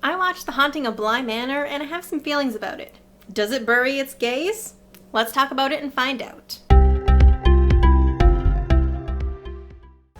I watched The Haunting of Bly Manor and I have some feelings about it. Does it bury its gays? Let's talk about it and find out.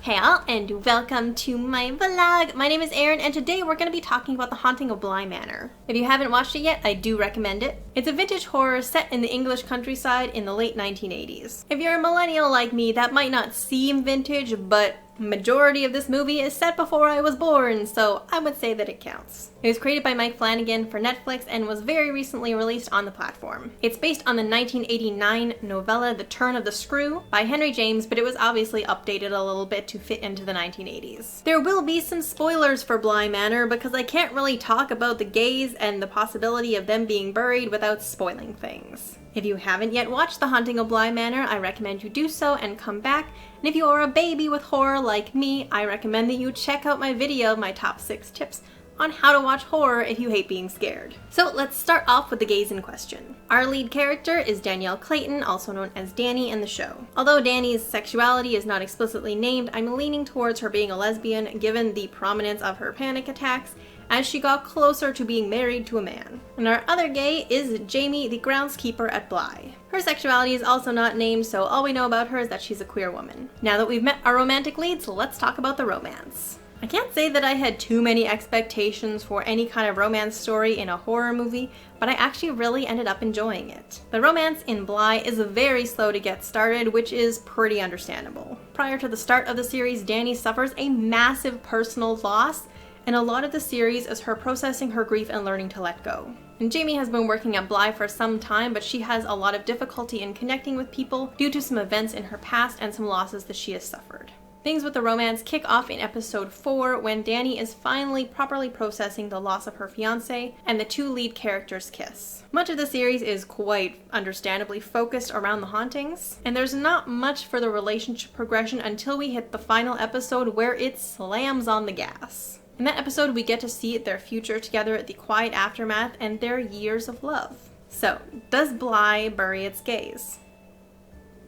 Hey all, and welcome to my vlog. My name is Erin, and today we're going to be talking about The Haunting of Bly Manor. If you haven't watched it yet, I do recommend it. It's a vintage horror set in the English countryside in the late 1980s. If you're a millennial like me, that might not seem vintage, but majority of this movie is set before I was born, so I would say that it counts. It was created by Mike Flanagan for Netflix and was very recently released on the platform. It's based on the 1989 novella The Turn of the Screw by Henry James, but it was obviously updated a little bit to fit into the 1980s. There will be some spoilers for Bly Manor because I can't really talk about the gays and the possibility of them being buried without spoiling things. If you haven't yet watched The Haunting of Bly Manor, I recommend you do so and come back. And if you are a baby with horror like me, I recommend that you check out my video, my top 6 tips on how to watch horror if you hate being scared. So let's start off with the gays in question. Our lead character is Danielle Clayton, also known as Dani in the show. Although Dani's sexuality is not explicitly named, I'm leaning towards her being a lesbian given the prominence of her panic attacks as she got closer to being married to a man. And our other gay is Jamie, the groundskeeper at Bly. Her sexuality is also not named, so all we know about her is that she's a queer woman. Now that we've met our romantic leads, let's talk about the romance. I can't say that I had too many expectations for any kind of romance story in a horror movie, but I actually really ended up enjoying it. The romance in Bly is very slow to get started, which is pretty understandable. Prior to the start of the series, Dani suffers a massive personal loss, and a lot of the series is her processing her grief and learning to let go. And Jamie has been working at Bly for some time, but she has a lot of difficulty in connecting with people due to some events in her past and some losses that she has suffered. Things with the romance kick off in episode 4 when Dani is finally properly processing the loss of her fiancé and the two lead characters kiss. Much of the series is quite understandably focused around the hauntings, and there's not much for the relationship progression until we hit the final episode where it slams on the gas. In that episode, we get to see their future together, the quiet aftermath, and their years of love. So, does Bly bury its gays?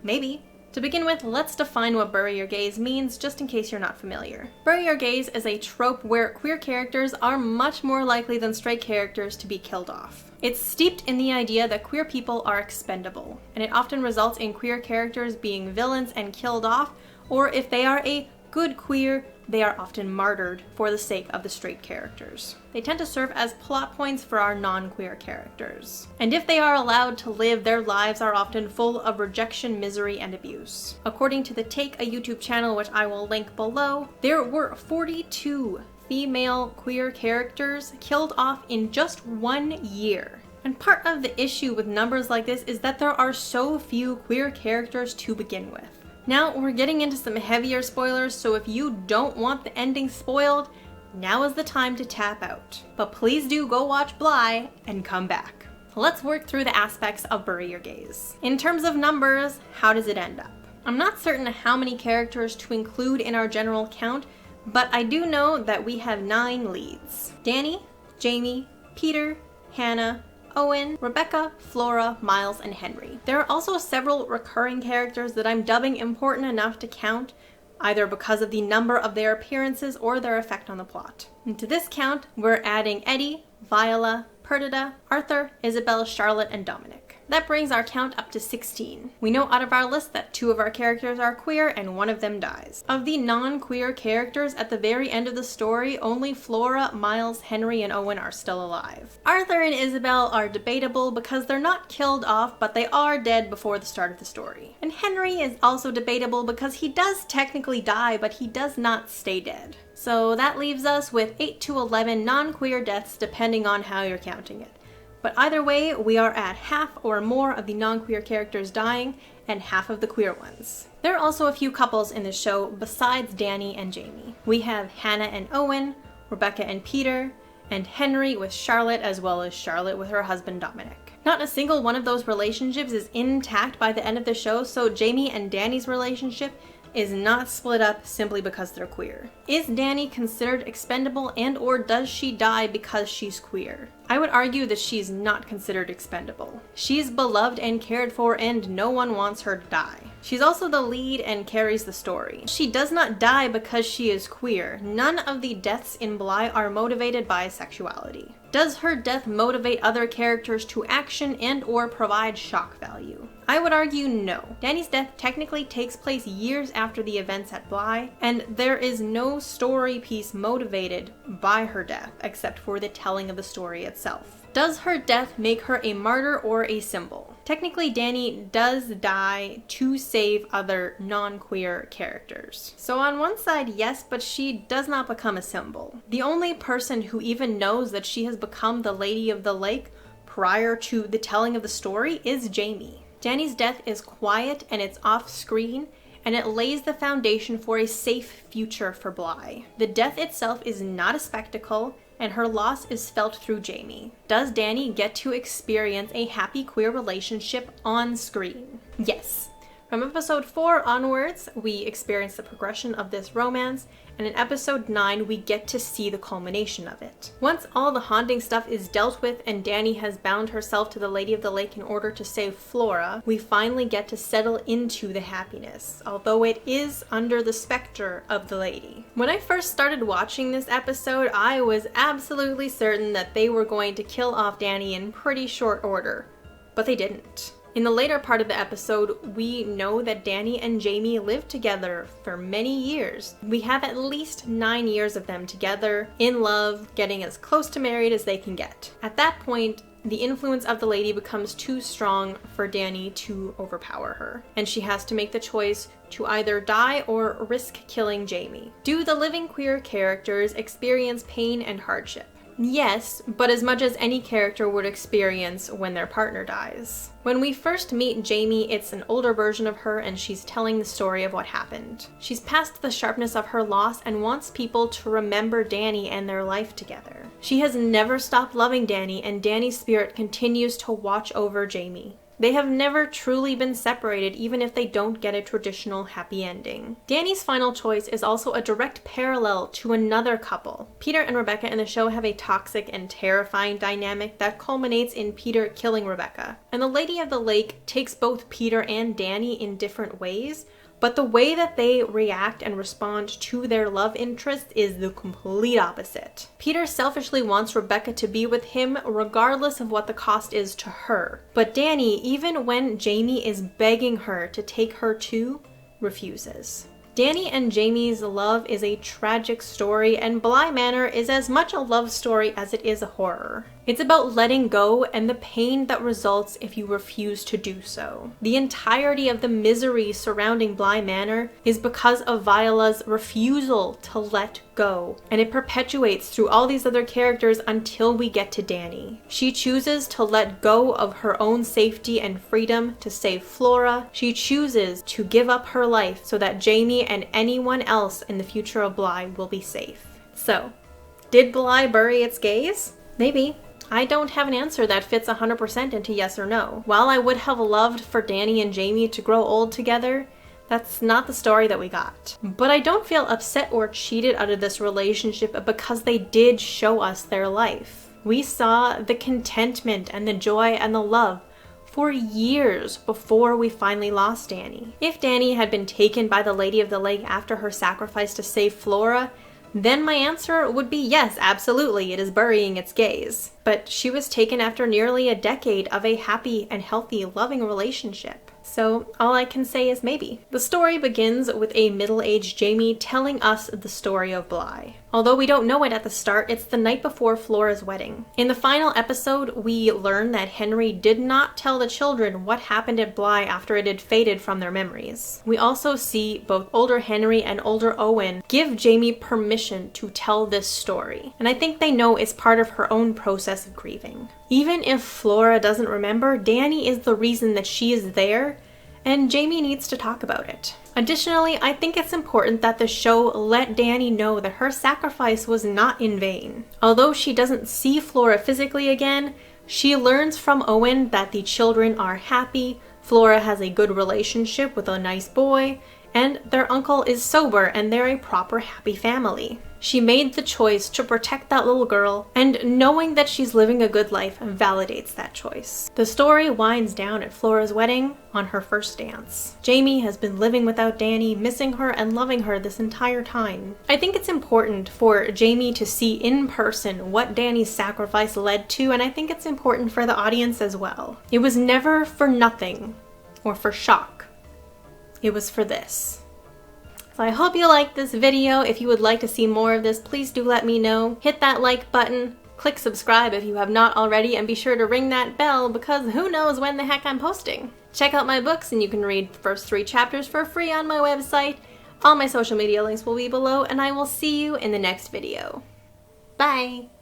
Maybe. To begin with, let's define what bury your gays means, just in case you're not familiar. Bury your gays is a trope where queer characters are much more likely than straight characters to be killed off. It's steeped in the idea that queer people are expendable, and it often results in queer characters being villains and killed off, or if they are a good queer, they are often martyred for the sake of the straight characters. They tend to serve as plot points for our non-queer characters. And if they are allowed to live, their lives are often full of rejection, misery, and abuse. According to The Take, a YouTube channel which I will link below, there were 42 female queer characters killed off in just 1 year. And part of the issue with numbers like this is that there are so few queer characters to begin with. Now we're getting into some heavier spoilers, so if you don't want the ending spoiled, now is the time to tap out. But please do go watch Bly and come back. Let's work through the aspects of bury your gays. In terms of numbers, how does it end up? I'm not certain how many characters to include in our general count, but I do know that we have 9 leads. Dani, Jamie, Peter, Hannah, Owen, Rebecca, Flora, Miles, and Henry. There are also several recurring characters that I'm dubbing important enough to count, either because of the number of their appearances or their effect on the plot. And to this count, we're adding Eddie, Viola, Perdita, Arthur, Isabel, Charlotte, and Dominic. That brings our count up to 16. We know out of our list that 2 of our characters are queer and 1 of them dies. Of the non-queer characters at the very end of the story, only Flora, Miles, Henry, and Owen are still alive. Arthur and Isabel are debatable because they're not killed off, but they are dead before the start of the story. And Henry is also debatable because he does technically die, but he does not stay dead. So that leaves us with 8 to 11 non-queer deaths depending on how you're counting it. But either way, we are at half or more of the non-queer characters dying and half of the queer ones. There are also a few couples in the show besides Dani and Jamie. We have Hannah and Owen, Rebecca and Peter, and Henry with Charlotte, as well as Charlotte with her husband Dominic. Not a single one of those relationships is intact by the end of the show, so Jamie and Dani's relationship is not split up simply because they're queer. Is Dani considered expendable and/or does she die because she's queer? I would argue that she's not considered expendable. She's beloved and cared for, and no one wants her to die. She's also the lead and carries the story. She does not die because she is queer. None of the deaths in Bly are motivated by sexuality. Does her death motivate other characters to action and or provide shock value? I would argue no. Dani's death technically takes place years after the events at Bly, and there is no story piece motivated by her death except for the telling of the story itself. Does her death make her a martyr or a symbol? Technically, Dani does die to save other non-queer characters. So on one side, yes, but she does not become a symbol. The only person who even knows that she has become the Lady of the Lake prior to the telling of the story is Jamie. Dani's death is quiet and it's off-screen, and it lays the foundation for a safe future for Bly. The death itself is not a spectacle, and her loss is felt through Jamie. Does Dani get to experience a happy queer relationship on screen? Yes. From episode 4 onwards, we experience the progression of this romance, and in episode 9, we get to see the culmination of it. Once all the haunting stuff is dealt with and Dani has bound herself to the Lady of the Lake in order to save Flora, we finally get to settle into the happiness, although it is under the specter of the lady. When I first started watching this episode, I was absolutely certain that they were going to kill off Dani in pretty short order, but they didn't. In the later part of the episode, we know that Dani and Jamie lived together for many years. We have at least 9 years of them together, in love, getting as close to married as they can get. At that point, the influence of the lady becomes too strong for Dani to overpower her, and she has to make the choice to either die or risk killing Jamie. Do the living queer characters experience pain and hardship? Yes, but as much as any character would experience when their partner dies. When we first meet Jamie, it's an older version of her and she's telling the story of what happened. She's past the sharpness of her loss and wants people to remember Dani and their life together. She has never stopped loving Dani, and Dani's spirit continues to watch over Jamie. They have never truly been separated, even if they don't get a traditional happy ending. Dani's final choice is also a direct parallel to another couple. Peter and Rebecca in the show have a toxic and terrifying dynamic that culminates in Peter killing Rebecca. And the Lady of the Lake takes both Peter and Dani in different ways, but the way that they react and respond to their love interest is the complete opposite. Peter selfishly wants Rebecca to be with him regardless of what the cost is to her. But Dani, even when Jamie is begging her to take her too, refuses. Dani and Jamie's love is a tragic story, and Bly Manor is as much a love story as it is a horror. It's about letting go and the pain that results if you refuse to do so. The entirety of the misery surrounding Bly Manor is because of Viola's refusal to let go, and it perpetuates through all these other characters until we get to Dani. She chooses to let go of her own safety and freedom to save Flora. She chooses to give up her life so that Jamie and anyone else in the future of Bly will be safe. So, did Bly bury its gaze? Maybe. I don't have an answer that fits 100% into yes or no. While I would have loved for Dani and Jamie to grow old together, that's not the story that we got. But I don't feel upset or cheated out of this relationship because they did show us their life. We saw the contentment and the joy and the love for years before we finally lost Dani. If Dani had been taken by the Lady of the Lake after her sacrifice to save Flora, then my answer would be yes, absolutely, it is burying its gaze. But she was taken after nearly a decade of a happy and healthy, loving relationship. So all I can say is maybe. The story begins with a middle-aged Jamie telling us the story of Bly. Although we don't know it at the start, it's the night before Flora's wedding. In the final episode, we learn that Henry did not tell the children what happened at Bly after it had faded from their memories. We also see both older Henry and older Owen give Jamie permission to tell this story. And I think they know it's part of her own process of grieving. Even if Flora doesn't remember, Dani is the reason that she is there, and Jamie needs to talk about it. Additionally, I think it's important that the show let Dani know that her sacrifice was not in vain. Although she doesn't see Flora physically again, she learns from Owen that the children are happy, Flora has a good relationship with a nice boy, and their uncle is sober and they're a proper happy family. She made the choice to protect that little girl, and knowing that she's living a good life validates that choice. The story winds down at Flora's wedding on her first dance. Jamie has been living without Dani, missing her and loving her this entire time. I think it's important for Jamie to see in person what Dani's sacrifice led to, and I think it's important for the audience as well. It was never for nothing or for shock. It was for this. So I hope you liked this video. If you would like to see more of this, please do let me know. Hit that like button, click subscribe if you have not already, and be sure to ring that bell because who knows when the heck I'm posting. Check out my books and you can read the first 3 chapters for free on my website. All my social media links will be below, and I will see you in the next video. Bye!